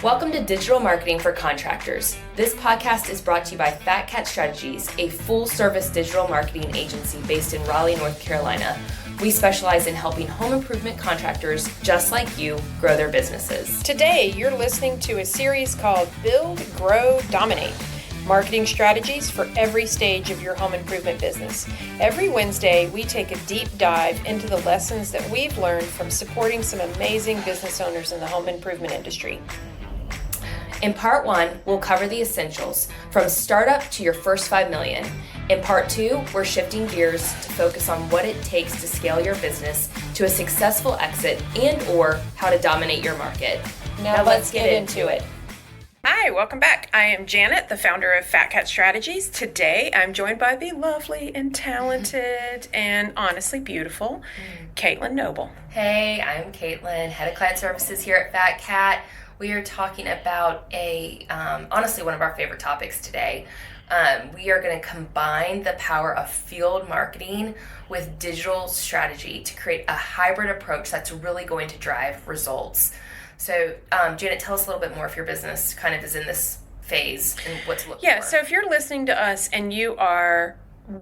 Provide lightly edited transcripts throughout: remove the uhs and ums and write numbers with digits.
Welcome to Digital Marketing for Contractors. This podcast is brought to you by Fat Cat Strategies, a full-service digital marketing agency based in Raleigh, North Carolina. We specialize in helping home improvement contractors just like you grow their businesses. Today, you're listening to a series called Build, Grow, Dominate. Marketing strategies for every stage of your home improvement business. Every Wednesday, we take a deep dive into the lessons that we've learned from supporting some amazing business owners in the home improvement industry. In part 1, we'll cover the essentials, from startup to your first $5 million. In part 2, we're shifting gears to focus on what it takes to scale your business to a successful exit and/or how to dominate your market. Now let's get into it. Hi, welcome back. I am Janet, the founder of Fat Cat Strategies. Today, I'm joined by the lovely and talented and honestly beautiful Caitlin Noble. Hey, I'm Caitlin, head of client services here at Fat Cat. We are talking about honestly, one of our favorite topics today. We are going to combine the power of field marketing with digital strategy to create a hybrid approach that's really going to drive results. So, Janet, tell us a little bit more if your business kind of is in this phase and what to look for. Yeah, so if you're listening to us and you are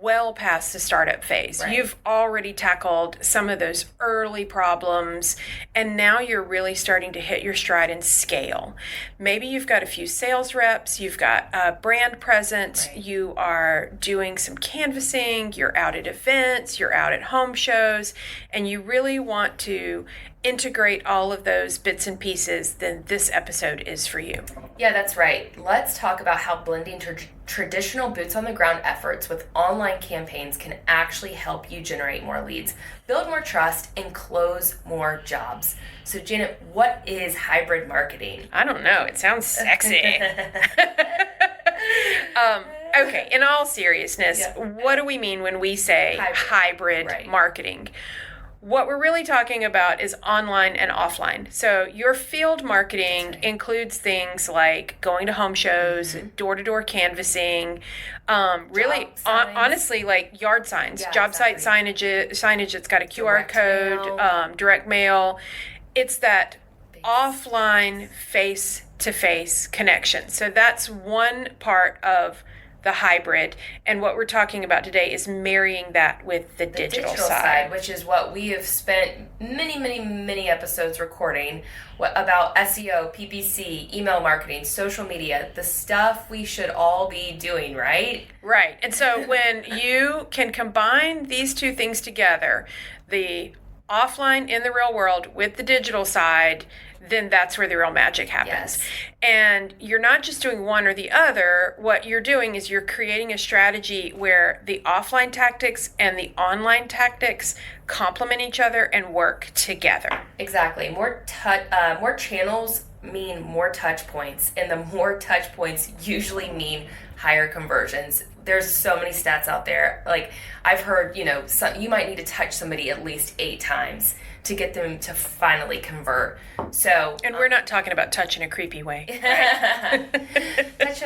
well past the startup phase, right. You've already tackled some of those early problems, and now you're really starting to hit your stride and scale. Maybe you've got a few sales reps, you've got a brand presence, right. You are doing some canvassing, you're out at events, you're out at home shows, and you really want to integrate all of those bits and pieces, then this episode is for you. Yeah, that's right. Let's talk about how blending traditional boots on the ground efforts with online campaigns can actually help you generate more leads, build more trust, and close more jobs. So Janet, what is hybrid marketing? I don't know. It sounds sexy. Okay, in all seriousness, What do we mean when we say hybrid right. marketing? What we're really talking about is online and offline. So your field marketing includes things like going to home shows, door-to-door canvassing, honestly, like yard signs, job site signage that's got a QR code, direct mail. It's that offline face-to-face connection. So that's one part of the hybrid, and what we're talking about today is marrying that with the digital side, which is what we have spent many episodes recording about SEO, PPC, email marketing, social media, the stuff we should all be doing, right? Right. And so when you can combine these two things together, the offline in the real world with the digital side, then that's where the real magic happens. Yes. And you're not just doing one or the other. What you're doing is you're creating a strategy where the offline tactics and the online tactics complement each other and work together. Exactly. More channels mean more touch points, and the more touch points usually mean higher conversions. There's so many stats out there. Like I've heard, you might need to touch somebody at least 8 times to get them to finally convert. So, and we're not talking about touch in a creepy way. Right? touch.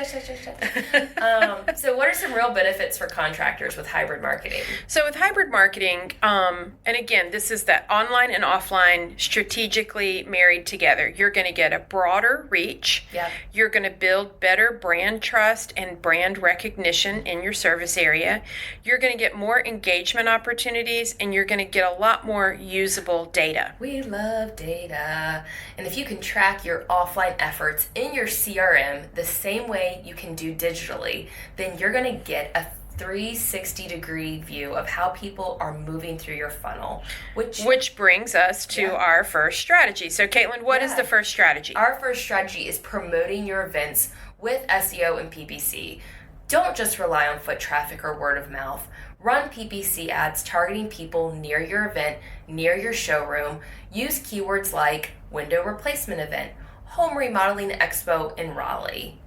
So what are some real benefits for contractors with hybrid marketing? So with hybrid marketing, and again, this is that online and offline strategically married together. You're going to get a broader reach. Yeah. You're going to build better brand trust and brand recognition in your service area. You're going to get more engagement opportunities, and you're going to get a lot more usable data. We love data. And if you can track your offline efforts in your CRM the same way you can do digitally, then you're going to get a 360-degree view of how people are moving through your funnel. Which brings us to our first strategy. So Caitlin, what is the first strategy? Our first strategy is promoting your events with SEO and PPC. Don't just rely on foot traffic or word of mouth. Run PPC ads targeting people near your event, near your showroom. Use keywords like window replacement event, home remodeling expo in Raleigh.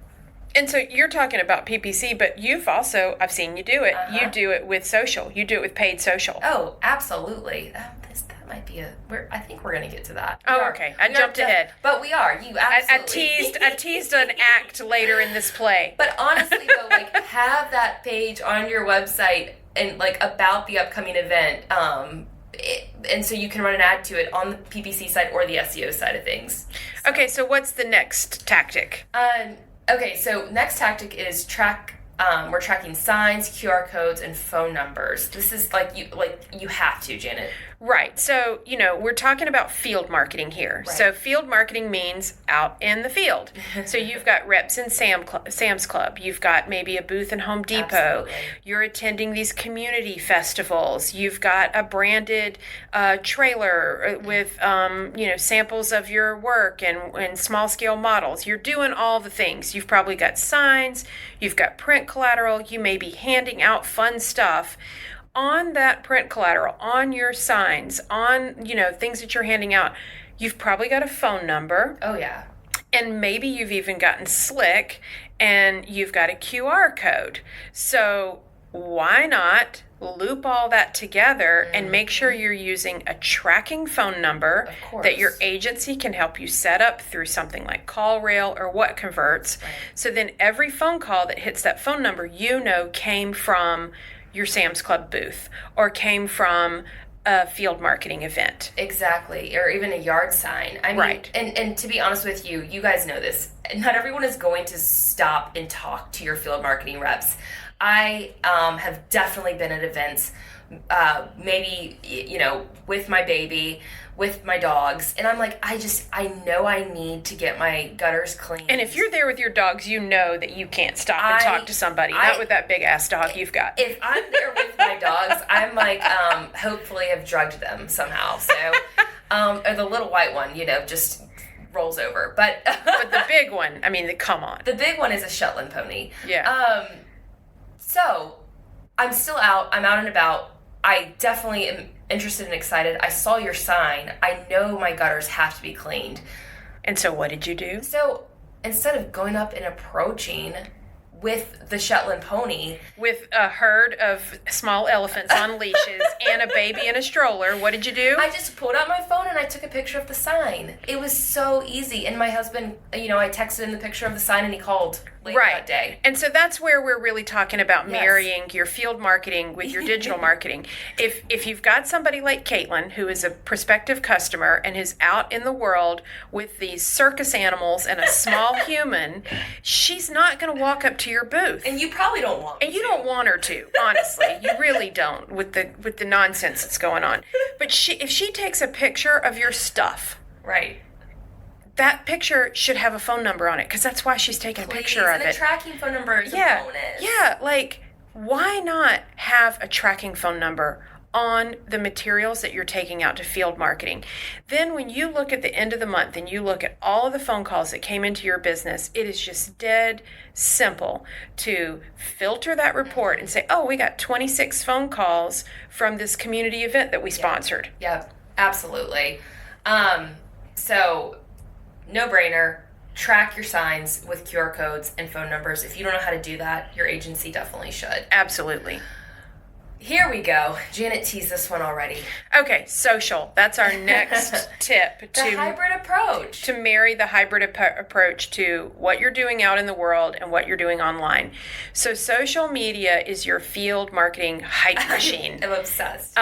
And so you're talking about PPC, but I've seen you do it. You do it with social. You do it with paid social. Oh, absolutely. That might be I think we're going to get to that. Okay. I jumped ahead. But we are. You absolutely. I teased an act later in this play. But honestly, though, have that page on your website and, about the upcoming event. and so you can run an ad to it on the PPC side or the SEO side of things. So. Okay, so what's the next tactic? Okay, so next tactic is we're tracking signs, QR codes, and phone numbers. This is you have to, Janet. Right. So, we're talking about field marketing here. Right. So field marketing means out in the field. So you've got reps in Sam's Club. You've got maybe a booth in Home Depot. Absolutely. You're attending these community festivals. You've got a branded trailer with, samples of your work and small scale models. You're doing all the things. You've probably got signs. You've got print collateral. You may be handing out fun stuff. On that print collateral, on your signs, on, things that you're handing out, you've probably got a phone number. Oh, yeah. And maybe you've even gotten slick and you've got a QR code. So why not loop all that together and make sure you're using a tracking phone number that your agency can help you set up through something like CallRail or What Converts. Right. So then every phone call that hits that phone number, came from your Sam's Club booth or came from a field marketing event. Exactly. Or even a yard sign. I mean, right. And to be honest with you, you guys know this. Not everyone is going to stop and talk to your field marketing reps. I have definitely been at events, maybe, with my baby, with my dogs, and I'm like, I know I need to get my gutters clean. And if you're there with your dogs, you know that you can't stop and talk to somebody, not with that big ass dog you've got. If I'm there with my dogs, I'm like, hopefully have drugged them somehow. So, or the little white one, just rolls over. But the big one, come on. The big one is a Shetland pony. Yeah. So I'm still out. I'm out and about. I definitely am interested and excited. I saw your sign. I know my gutters have to be cleaned. And so what did you do? So instead of going up and approaching with the Shetland pony, with a herd of small elephants on leashes and a baby in a stroller, what did you do? I just pulled out my phone and I took a picture of the sign. It was so easy. And my husband, I texted him the picture of the sign and he called later that day. And so that's where we're really talking about marrying your field marketing with your digital marketing. If you've got somebody like Caitlin, who is a prospective customer and is out in the world with these circus animals and a small human, she's not going to walk up to your booth. And you probably don't want And you don't want her to, honestly. You really don't with the nonsense that's going on. But if she takes a picture of your stuff, right, that picture should have a phone number on it because that's why she's taking a picture of it. And a tracking phone number is a bonus. Yeah, why not have a tracking phone number on the materials that you're taking out to field marketing? Then when you look at the end of the month and you look at all of the phone calls that came into your business, it is just dead simple to filter that report and say, oh, we got 26 phone calls from this community event that we sponsored. Yep, absolutely. So no brainer, track your signs with QR codes and phone numbers. If you don't know how to do that, your agency definitely should. Absolutely. Here we go. Janet teased this one already. Okay, social. That's our next tip. The hybrid approach. To marry the hybrid approach to what you're doing out in the world and what you're doing online. So social media is your field marketing hype machine. I'm obsessed.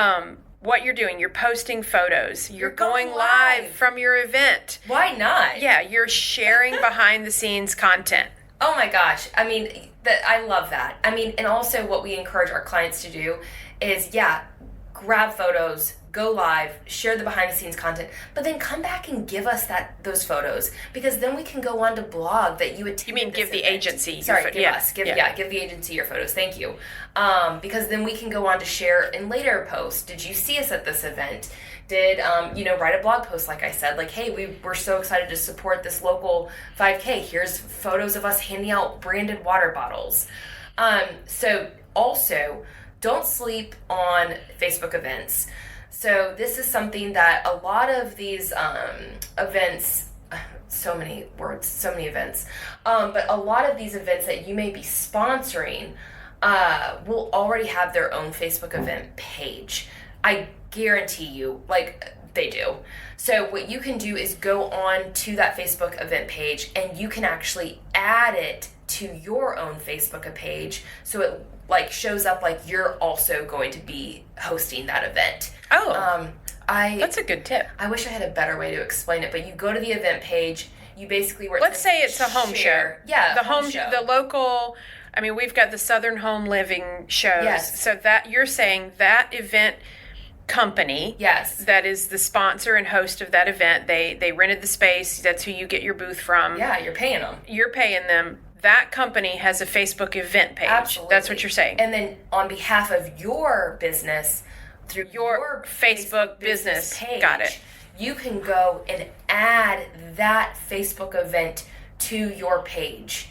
What you're doing, you're posting photos. You're going live from your event. Why not? Yeah, you're sharing behind the scenes content. Oh my gosh. I love that. And also what we encourage our clients to do is, grab photos, go live, share the behind the scenes content, but then come back and give us those photos, because then we can go on to blog that you attended. You mean give the agency? Sorry, give the agency your photos. Thank you. Because then we can go on to share in later posts. Did you see us at this event? Did write a blog post, like I said, like, hey, we're so excited to support this local 5K. Here's photos of us handing out branded water bottles. So also, don't sleep on Facebook events. So this is something that a lot of these events, so many words, so many events, but a lot of these events that you may be sponsoring will already have their own Facebook event page. I guarantee you, they do. So what you can do is go on to that Facebook event page and you can actually add it to your own Facebook page, so it shows up like you're also going to be hosting that event. That's a good tip. I wish I had a better way to explain it, but you go to the event page, you basically Let's say it's a home show. Yeah, the home show. The local. I mean, we've got the Southern Home Living shows. Yes. So that you're saying that event company, yes, that is the sponsor and host of that event. They rented the space. That's who you get your booth from. Yeah, you're paying them. You're paying them. That company has a Facebook event page. Absolutely. That's what you're saying. And then on behalf of your business, through your Facebook business page, got it. You can go and add that Facebook event to your page.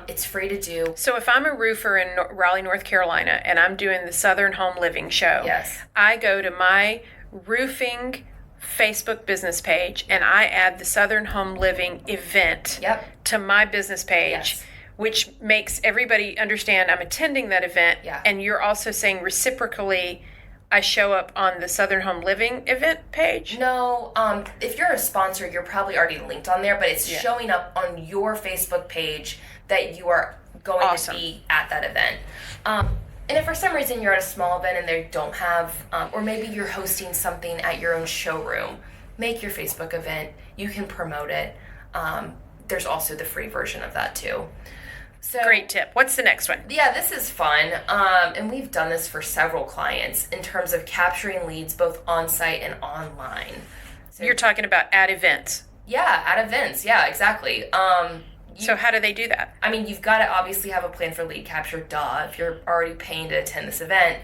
It's free to do. So if I'm a roofer in Raleigh, North Carolina, and I'm doing the Southern Home Living show, yes, I go to my roofing Facebook business page and I add the Southern Home Living event to my business page, which makes everybody understand I'm attending that event. Yeah. And you're also saying reciprocally, I show up on the Southern Home Living event page? No, if you're a sponsor, you're probably already linked on there, but it's showing up on your Facebook page that you are going to be at that event. And if for some reason you're at a small event and they don't have, or maybe you're hosting something at your own showroom, make your Facebook event. You can promote it. There's also the free version of that too. So, great tip. What's the next one? Yeah, this is fun. And we've done this for several clients in terms of capturing leads both on-site and online. So, you're talking about at events. Yeah, at events. Yeah, exactly. So how do they do that? I mean, you've got to obviously have a plan for lead capture, if you're already paying to attend this event.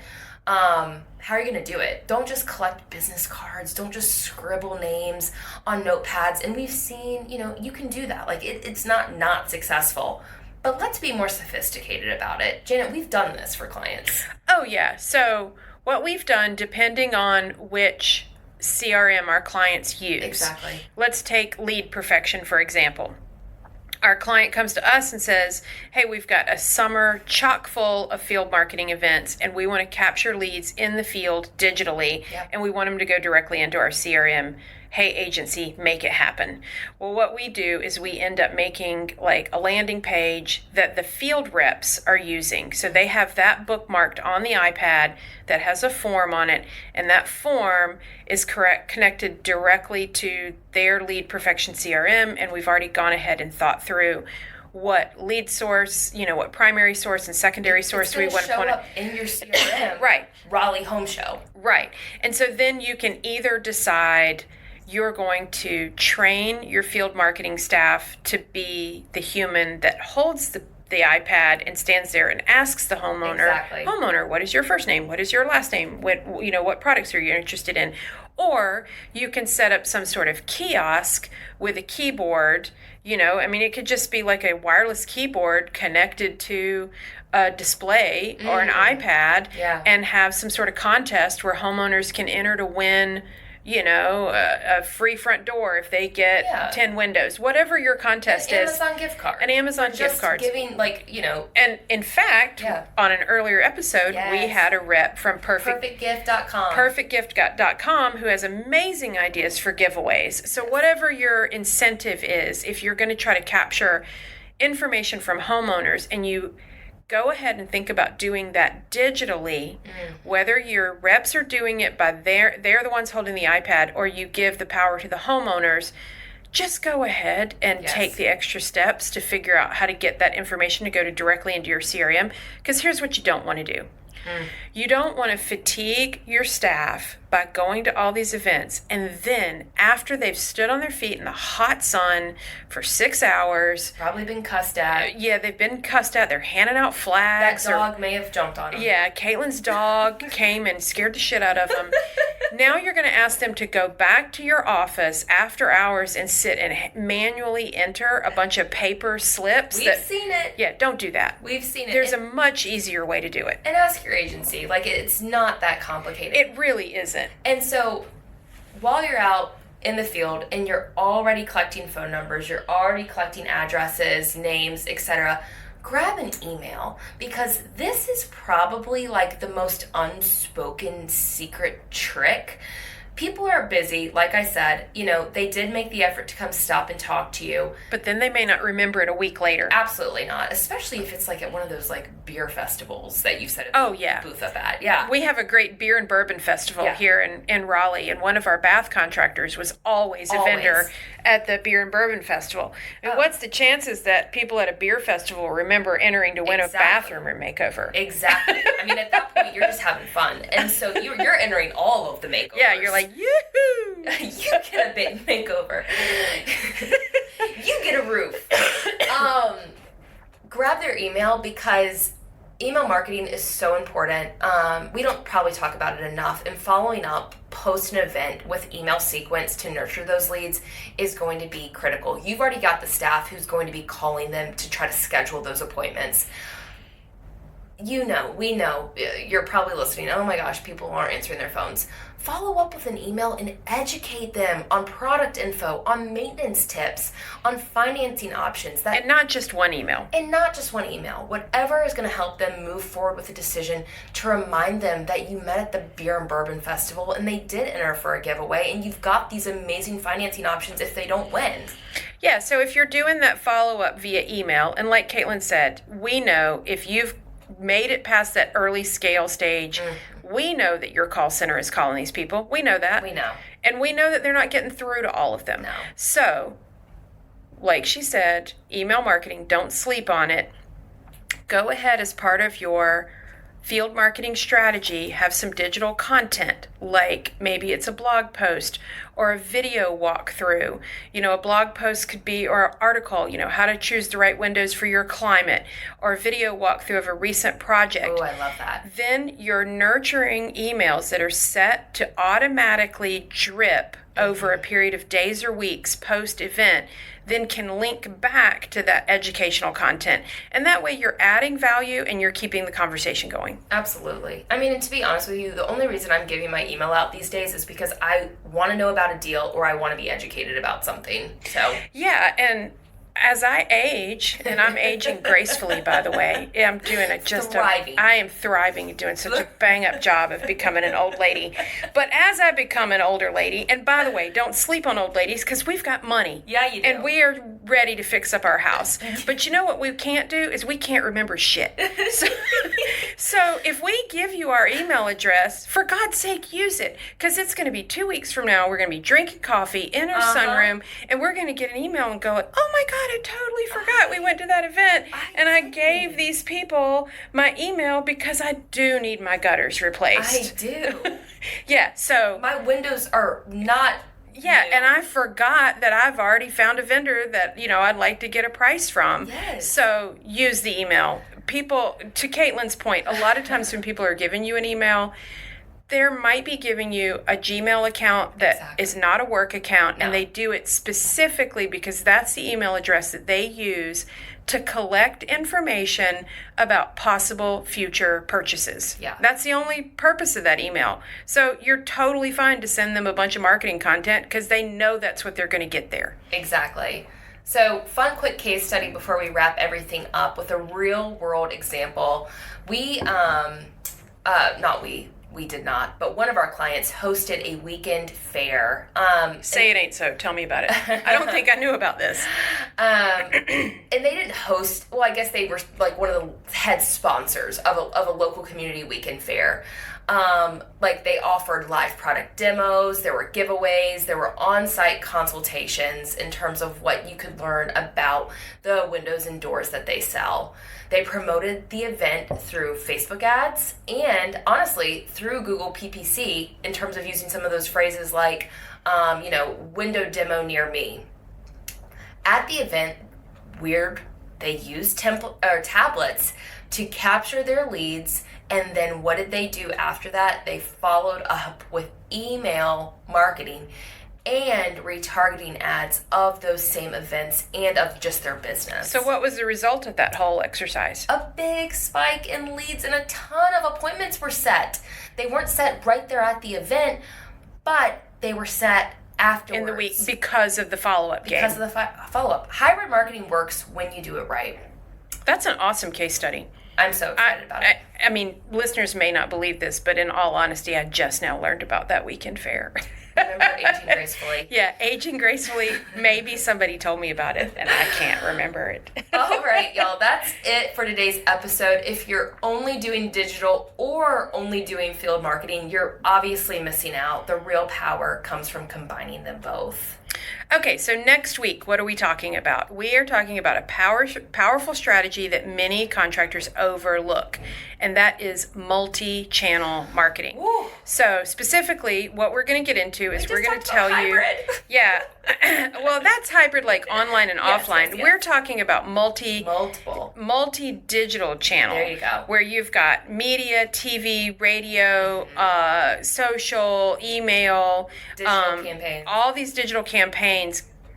How are you going to do it? Don't just collect business cards. Don't just scribble names on notepads. And we've seen, you can do that. Like, it's not successful. But let's be more sophisticated about it. Janet, we've done this for clients. Oh, yeah. So what we've done, depending on which CRM our clients use. Exactly. Let's take Lead Perfection, for example. Our client comes to us and says, hey, we've got a summer chock full of field marketing events, and we want to capture leads in the field digitally, and we want them to go directly into our CRM. Hey, agency, make it happen. Well, what we do is we end up making like a landing page that the field reps are using. So they have that bookmarked on the iPad that has a form on it, and that form is connected directly to their Lead Perfection CRM, and we've already gone ahead and thought through what lead source, what primary source and secondary source we want to show up in your CRM. Right. Raleigh Home Show. Right. And so then you can either decide you're going to train your field marketing staff to be the human that holds the iPad and stands there and asks the homeowner, what is your first name? What is your last name? What products are you interested in? Or you can set up some sort of kiosk with a keyboard. It could just be like a wireless keyboard connected to a display or an iPad and have some sort of contest where homeowners can enter to win a free front door if they get 10 windows, whatever your contest is. An Amazon gift card. An Amazon gift card. Just giving, And in fact, on an earlier episode, we had a rep from perfectgift.com. Perfectgift.com who has amazing ideas for giveaways. So whatever your incentive is, if you're going to try to capture information from homeowners and you go ahead and think about doing that digitally, whether your reps are doing it by they're the ones holding the iPad, or you give the power to the homeowners. Just go ahead and take the extra steps to figure out how to get that information to go directly into your CRM. Because here's what you don't want to do. You don't want to fatigue your staff by going to all these events, and then after they've stood on their feet in the hot sun for 6 hours, probably been cussed at. They've been cussed at. They're handing out flags. That dog may have jumped on them. Yeah, Caitlin's dog came and scared the shit out of them. Now you're going to ask them to go back to your office after hours and sit and manually enter a bunch of paper slips. We've seen it. Yeah, don't do that. We've seen it. There's a much easier way to do it. And ask your agency. It's not that complicated. It really isn't. And so while you're out in the field and you're already collecting phone numbers, you're already collecting addresses, names, etc., grab an email, because this is probably the most unspoken secret trick People are busy, like I said. They did make the effort to come stop and talk to you. But then they may not remember it a week later. Absolutely not, especially if it's like at one of those like beer festivals that you set Oh, a yeah. booth up at. Yeah. We have a great beer and bourbon festival here in Raleigh, and one of our bath contractors was always a vendor at the beer and bourbon festival. I mean, what's the chances that people at a beer festival remember entering to win a bathroom makeover? Exactly. I mean, at that point, you're just having fun. And so you're entering all of the makeovers. Yeah, you're like, yoo-hoo! You get a big makeover. You get a roof. Grab their email, because email marketing is so important. We don't probably talk about it enough. And following up post an event with email sequence to nurture those leads is going to be critical. You've already got the staff who's going to be calling them to try to schedule those appointments. We know, you're probably listening, oh my gosh, people aren't answering their phones. Follow up with an email and educate them on product info, on maintenance tips, on financing options. And not just one email. Whatever is going to help them move forward with a decision, to remind them that you met at the Beer and Bourbon Festival and they did enter for a giveaway, and you've got these amazing financing options if they don't win. Yeah, so if you're doing that follow-up via email, and like Caitlin said, we know if you've made it past that early scale stage, we know that your call center is calling these people. We know that. We know. And we know that they're not getting through to all of them. No. So, like she said, email marketing, don't sleep on it. Go ahead, as part of your field marketing strategy, have some digital content, like maybe it's a blog post or a video walkthrough. A blog post could be, or an article, how to choose the right windows for your climate, or a video walkthrough of a recent project. Oh, I love that. Then you're nurturing emails that are set to automatically drip over a period of days or weeks post-event, then can link back to that educational content. And that way you're adding value and you're keeping the conversation going. Absolutely. I mean, and to be honest with you, the only reason I'm giving my email out these days is because I want to know about a deal, or I want to be educated about something. So yeah, and as I age, and I'm aging gracefully, by the way, I'm doing I am thriving and doing such a bang-up job of becoming an old lady. But as I become an older lady, and by the way, don't sleep on old ladies, because we've got money. Yeah, you do. And we are ready to fix up our house. But you know what we can't do is we can't remember shit. So if we give you our email address, for God's sake, use it, because it's going to be 2 weeks from now. We're going to be drinking coffee in our sunroom, and we're going to get an email and go, oh my God, I totally forgot we went to that event, and I gave these people my email because I do need my gutters replaced. I do. Yeah, so my windows are not yeah, new. And I forgot that I've already found a vendor that, I'd like to get a price from. Yes. So use the email. People, to Caitlin's point, a lot of times when people are giving you an email, there might be giving you a Gmail account that is not a work account, and they do it specifically because that's the email address that they use to collect information about possible future purchases. Yeah. That's the only purpose of that email. So you're totally fine to send them a bunch of marketing content because they know that's what they're going to get there. Exactly. So, fun quick case study before we wrap everything up with a real world example. We did not, but one of our clients hosted a weekend fair. Say it ain't so. Tell me about it. I don't think I knew about this. And they didn't host, well, I guess they were like one of the head sponsors of a local community weekend fair. Like they offered live product demos, there were giveaways, there were on-site consultations in terms of what you could learn about the windows and doors that they sell. They promoted the event through Facebook ads and honestly through Google PPC in terms of using some of those phrases like, window demo near me. At the event, they used tablets to capture their leads. And then what did they do after that? They followed up with email marketing and retargeting ads of those same events and of just their business. So what was the result of that whole exercise? A big spike in leads and a ton of appointments were set. They weren't set right there at the event, but they were set afterwards. In the week because of the follow-up game. Because of the follow-up. Hybrid marketing works when you do it right. That's an awesome case study. I'm so excited about it. I mean, listeners may not believe this, but in all honesty, I just now learned about that weekend fair. Remember aging gracefully. Yeah, aging gracefully. Maybe somebody told me about it and I can't remember it. All right, y'all. That's it for today's episode. If you're only doing digital or only doing field marketing, you're obviously missing out. The real power comes from combining them both. Okay, so next week, what are we talking about? We are talking about a powerful strategy that many contractors overlook, and that is multi-channel marketing. Ooh. So specifically, what we're going to get into is we're going to tell you... Yeah. Well, that's hybrid, like online and offline. Yes. We're talking about multi-digital channel. There you go. Where you've got media, TV, radio, social, email, digital campaigns. All these digital campaigns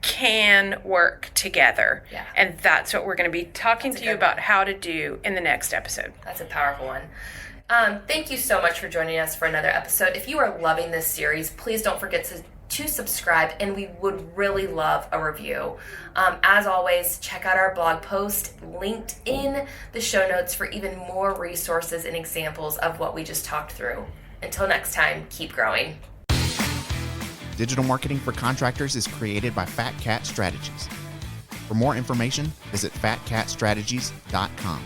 can work together. Yeah. And that's what we're going to be talking to you about how to do in the next episode. That's a powerful one. Thank you so much for joining us for another episode. If you are loving this series, please don't forget to subscribe, and we would really love a review. As always, check out our blog post linked in the show notes for even more resources and examples of what we just talked through. Until next time, keep growing. Digital marketing for contractors is created by Fat Cat Strategies. For more information, visit fatcatstrategies.com.